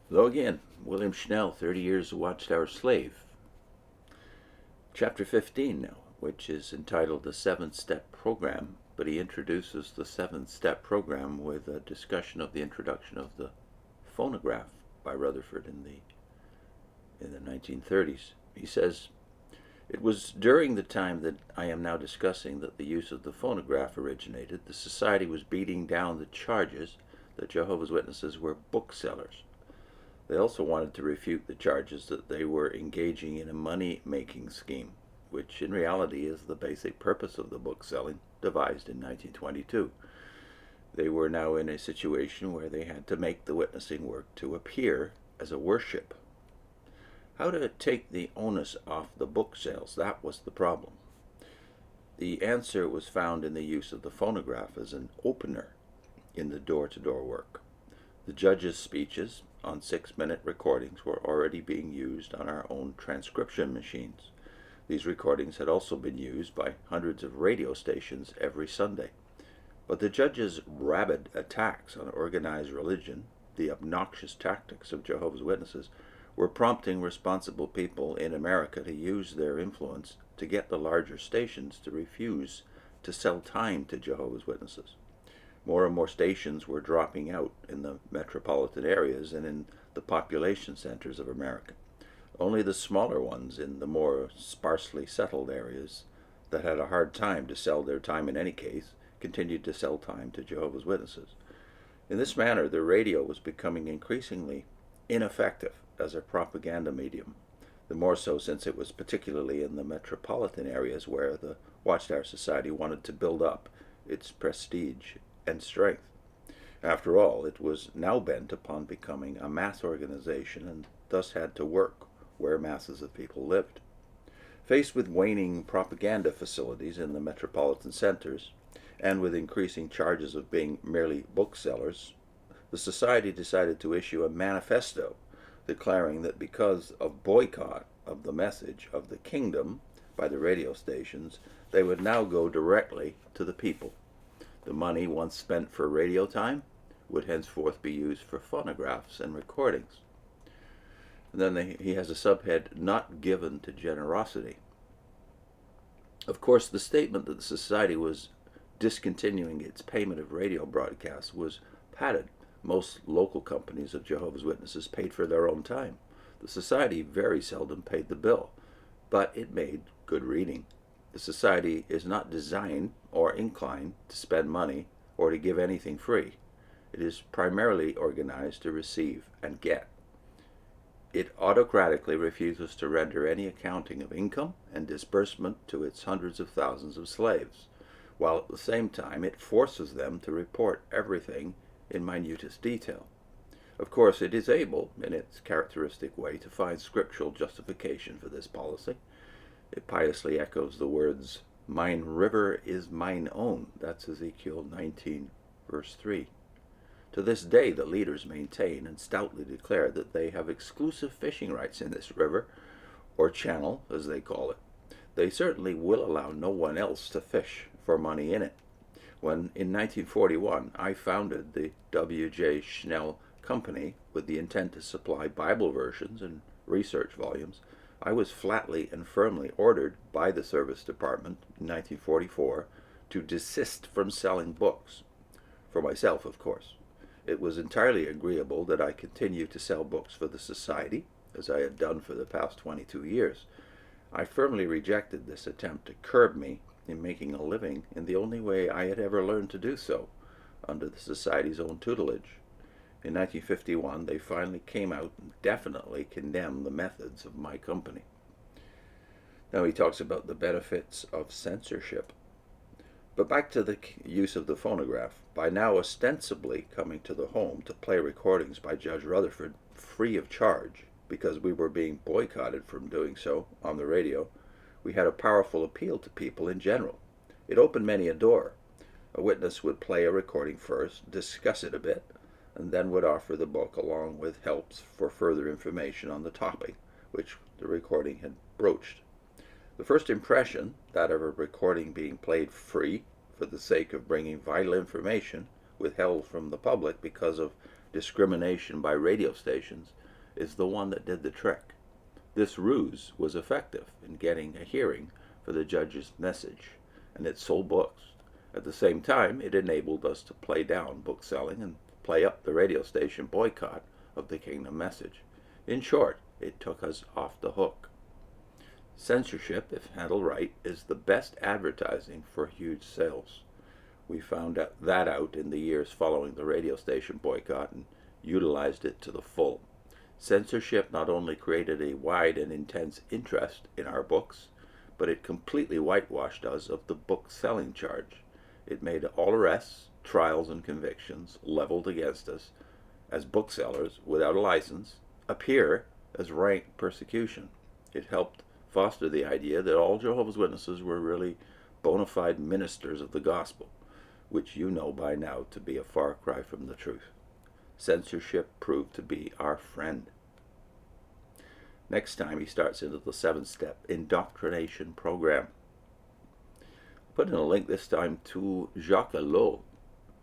Hello again. William Schnell, 30 Years a Watchtower Slave. Chapter 15 now, which is entitled The Seven-Step Program, but he introduces the seven-step program with a discussion of the introduction of the phonograph by Rutherford in the 1930s. He says, "It was during the time that I am now discussing that the use of the phonograph originated. The society was beating down the charges that Jehovah's Witnesses were booksellers. They also wanted to refute the charges that they were engaging in a money-making scheme, which in reality is the basic purpose of the book selling, devised in 1922. They were now in a situation where they had to make the witnessing work to appear as a worship. How to take the onus off the book sales, that was the problem. The answer was found in the use of the phonograph as an opener in the door-to-door work. The judges' speeches on 6-minute recordings were already being used on our own transcription machines. These recordings had also been used by hundreds of radio stations every Sunday. But the judges' rabid attacks on organized religion, the obnoxious tactics of Jehovah's Witnesses, were prompting responsible people in America to use their influence to get the larger stations to refuse to sell time to Jehovah's Witnesses. More and more stations were dropping out in the metropolitan areas and in the population centers of America. Only the smaller ones in the more sparsely settled areas that had a hard time to sell their time in any case continued to sell time to Jehovah's Witnesses. In this manner, the radio was becoming increasingly ineffective as a propaganda medium, the more so since it was particularly in the metropolitan areas where the Watchtower Society wanted to build up its prestige and strength. After all, it was now bent upon becoming a mass organization and thus had to work where masses of people lived. Faced with waning propaganda facilities in the metropolitan centers, and with increasing charges of being merely booksellers, the Society decided to issue a manifesto declaring that because of boycott of the message of the kingdom by the radio stations, they would now go directly to the people. The money once spent for radio time would henceforth be used for phonographs and recordings. And then he has a subhead, not given to generosity. Of course, the statement that the Society was discontinuing its payment of radio broadcasts was padded. Most local companies of Jehovah's Witnesses paid for their own time. The Society very seldom paid the bill, but it made good reading. The Society is not designed or inclined to spend money or to give anything free. It is primarily organized to receive and get. It autocratically refuses to render any accounting of income and disbursement to its hundreds of thousands of slaves, while at the same time it forces them to report everything in minutest detail. Of course, it is able, in its characteristic way, to find scriptural justification for this policy. It piously echoes the words, "Mine river is mine own." That's Ezekiel 19, verse 3. To this day, the leaders maintain and stoutly declare that they have exclusive fishing rights in this river, or channel, as they call it. They certainly will allow no one else to fish for money in it. When, in 1941, I founded the W.J. Schnell Company with the intent to supply Bible versions and research volumes, I was flatly and firmly ordered by the Service Department in 1944 to desist from selling books. For myself, of course. It was entirely agreeable that I continue to sell books for the Society, as I had done for the past 22 years. I firmly rejected this attempt to curb me in making a living in the only way I had ever learned to do so, under the Society's own tutelage. In 1951, they finally came out and definitely condemned the methods of my company. Now he talks about the benefits of censorship. But back to the use of the phonograph. By now ostensibly coming to the home to play recordings by Judge Rutherford free of charge, because we were being boycotted from doing so on the radio, we had a powerful appeal to people in general. It opened many a door. A witness would play a recording first, discuss it a bit, and then would offer the book along with helps for further information on the topic which the recording had broached. The first impression, that of a recording being played free for the sake of bringing vital information withheld from the public because of discrimination by radio stations is the one that did the trick. This ruse was effective in getting a hearing for the judge's message, and it sold books. At the same time, it enabled us to play down book selling and play up the radio station boycott of the kingdom message. In short, it took us off the hook. Censorship, if handled right, is the best advertising for huge sales. We found that out in the years following the radio station boycott and utilized it to the full. Censorship not only created a wide and intense interest in our books, but it completely whitewashed us of the book selling charge. It made all arrests, trials, and convictions leveled against us as booksellers without a license appear as rank persecution. It helped foster the idea that all Jehovah's Witnesses were really bona fide ministers of the gospel, which you know by now to be a far cry from the truth. Censorship proved to be our friend. Next time he starts into the 7-step indoctrination program. Put in a link this time to Jacques Ellul,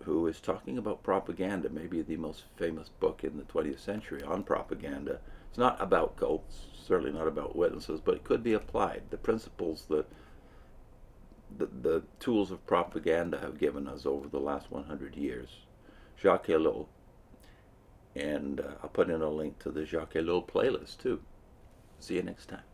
who is talking about propaganda, maybe the most famous book in the 20th century on propaganda. It's not about cults, certainly not about witnesses, but it could be applied. The principles that the tools of propaganda have given us over the last 100 years. Jacques Ellul. And I'll put in a link to the Jacques Ellul playlist too. See you next time.